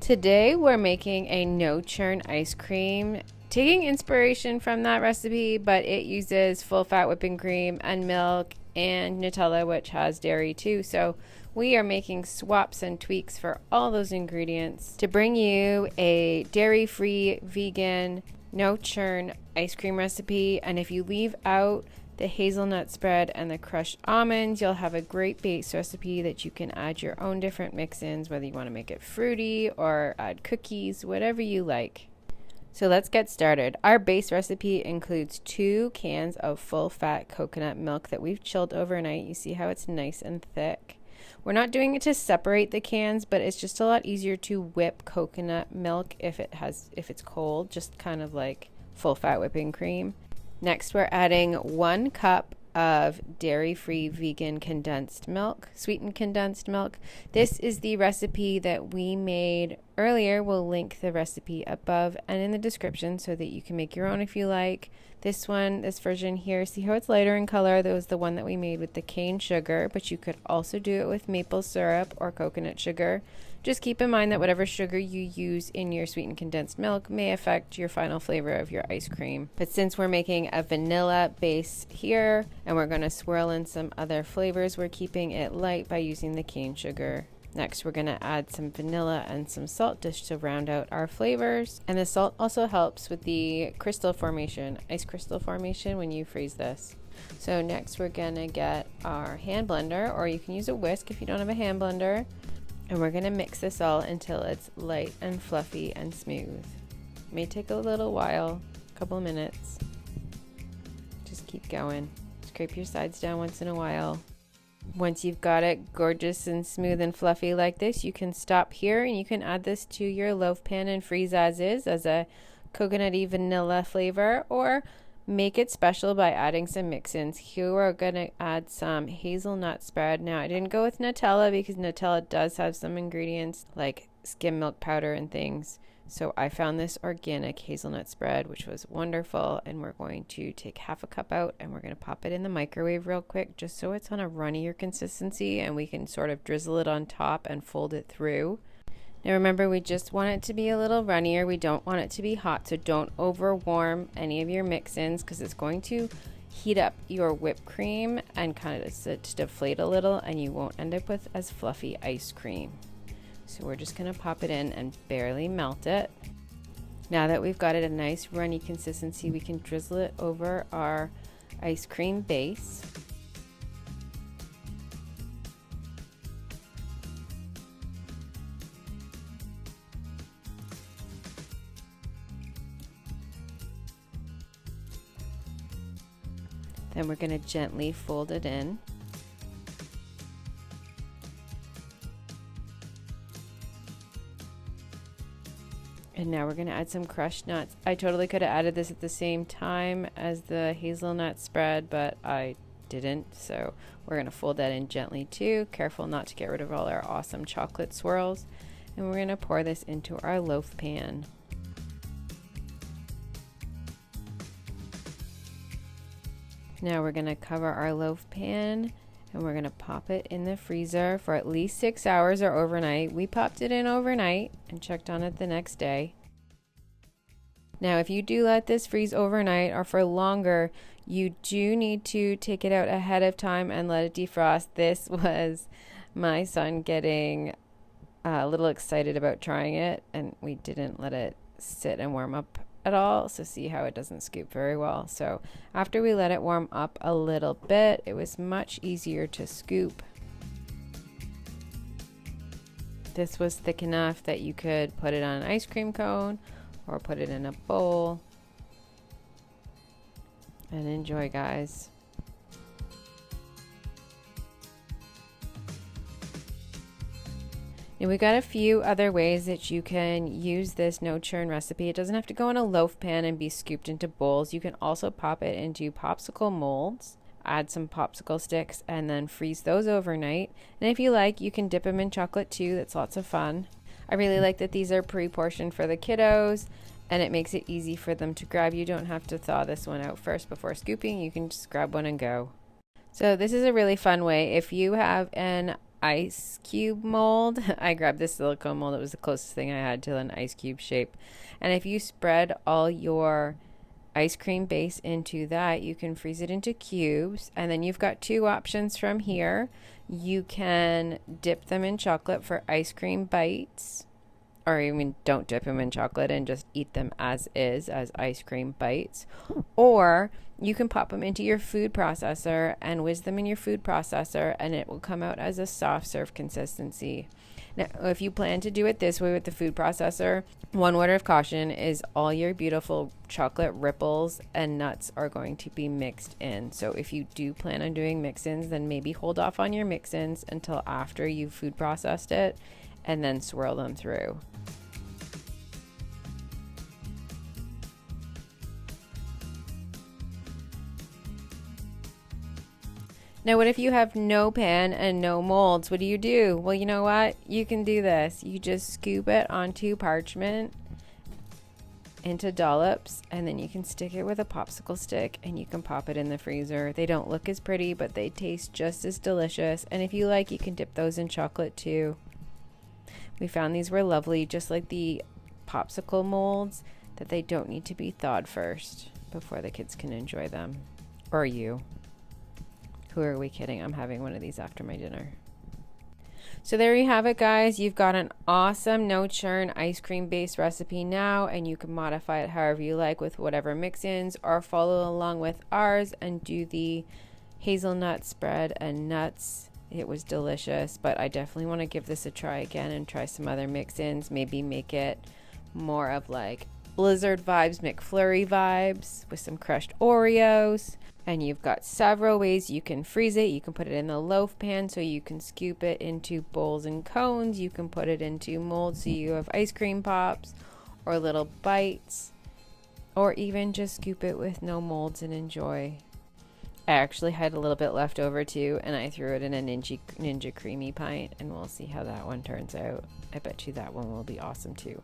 Today we're making a no churn ice cream, taking inspiration from that recipe, but it uses full fat whipping cream and milk and Nutella, which has dairy too. So we are making swaps and tweaks for all those ingredients to bring you a dairy-free, vegan, no churn ice cream recipe. And if you leave out the hazelnut spread and the crushed almonds, you'll have a great base recipe that you can add your own different mix-ins, whether you want to make it fruity or add cookies, whatever you like. So let's get started. Our base recipe includes 2 cans of full fat coconut milk that we've chilled overnight. You see how it's nice and thick. We're not doing it to separate the cans, but it's just a lot easier to whip coconut milk if it's cold, just kind of like full fat whipping cream. Next, we're adding 1 cup of dairy-free vegan condensed milk, sweetened condensed milk. This is the recipe that we made earlier. We'll link the recipe above and in the description so that you can make your own if you like. This version here, see how it's lighter in color? That was the one that we made with the cane sugar, but you could also do it with maple syrup or coconut sugar. Just keep in mind that whatever sugar you use in your sweetened condensed milk may affect your final flavor of your ice cream. But since we're making a vanilla base here and we're going to swirl in some other flavors, we're keeping it light by using the cane sugar. Next, we're going to add some vanilla and some salt just to round out our flavors. And the salt also helps with the crystal formation, ice crystal formation when you freeze this. So next we're going to get our hand blender, or you can use a whisk if you don't have a hand blender. And we're going to mix this all until it's light and fluffy and smooth. It may take a little while, a couple of minutes. Just keep going. Scrape your sides down once in a while. Once you've got it gorgeous and smooth and fluffy like this, you can stop here and you can add this to your loaf pan and freeze as is as a coconutty vanilla flavor, or make it special by adding some mix-ins. Here we're going to add some hazelnut spread. Now I didn't go with Nutella because Nutella does have some ingredients like skim milk powder and things. So I found this organic hazelnut spread, which was wonderful, and we're going to take half a cup out and we're going to pop it in the microwave real quick just so it's on a runnier consistency and we can sort of drizzle it on top and fold it through. Now remember, we just want it to be a little runnier. We don't want it to be hot, so don't over warm any of your mix-ins because it's going to heat up your whipped cream and kind of just deflate a little, and you won't end up with as fluffy ice cream. So we're just going to pop it in and barely melt it. Now that we've got it a nice runny consistency, we can drizzle it over our ice cream base. Then we're going to gently fold it in. And now we're going to add some crushed nuts. I totally could have added this at the same time as the hazelnut spread, but I didn't. So we're going to fold that in gently too. Careful not to get rid of all our awesome chocolate swirls. And we're going to pour this into our loaf pan. Now we're going to cover our loaf pan and we're going to pop it in the freezer for at least 6 hours or overnight. We popped it in overnight and checked on it the next day. Now if you do let this freeze overnight or for longer, you do need to take it out ahead of time and let it defrost. This was my son getting a little excited about trying it, and we didn't let it sit and warm up at all, so see how it doesn't scoop very well. So after we let it warm up a little bit, it was much easier to scoop. This was thick enough that you could put it on an ice cream cone or put it in a bowl and enjoy, guys. And we got a few other ways that you can use this no churn recipe. It doesn't have to go in a loaf pan and be scooped into bowls. You can also pop it into popsicle molds, add some popsicle sticks, and then freeze those overnight. And if you like, you can dip them in chocolate too. That's lots of fun. I really like that these are pre-portioned for the kiddos, and it makes it easy for them to grab. You don't have to thaw this one out first before scooping. You can just grab one and go. So this is a really fun way. If you have an ice cube mold. I grabbed this silicone mold. It was the closest thing I had to an ice cube shape. And if you spread all your ice cream base into that, you can freeze it into cubes. And then you've got two options from here. You can dip them in chocolate for ice cream bites, or even don't dip them in chocolate and just eat them as is, as ice cream bites. Or you can pop them into your food processor and whiz them in your food processor, and it will come out as a soft serve consistency. Now, if you plan to do it this way with the food processor, one word of caution is all your beautiful chocolate ripples and nuts are going to be mixed in. So if you do plan on doing mix-ins, then maybe hold off on your mix-ins until after you've food processed it and then swirl them through. Now, what if you have no pan and no molds? What do? Well, you know what? You can do this. You just scoop it onto parchment into dollops, and then you can stick it with a popsicle stick and you can pop it in the freezer. They don't look as pretty, but they taste just as delicious. And if you like, you can dip those in chocolate too. We found these were lovely, just like the popsicle molds, that they don't need to be thawed first before the kids can enjoy them. Or you. Who are we kidding? I'm having one of these after my dinner. So there you have it, guys. You've got an awesome no churn ice cream based recipe now, and you can modify it however you like with whatever mix-ins, or follow along with ours and do the hazelnut spread and nuts. It was delicious, but I definitely want to give this a try again and try some other mix-ins. Maybe make it more of like Blizzard vibes, McFlurry vibes with some crushed Oreos. And you've got several ways you can freeze it. You can put it in the loaf pan so you can scoop it into bowls and cones. You can put it into molds so you have ice cream pops or little bites, or even just scoop it with no molds and enjoy. I actually had a little bit left over too, and I threw it in a Ninja Creamy pint, and we'll see how that one turns out. I bet you that one will be awesome too.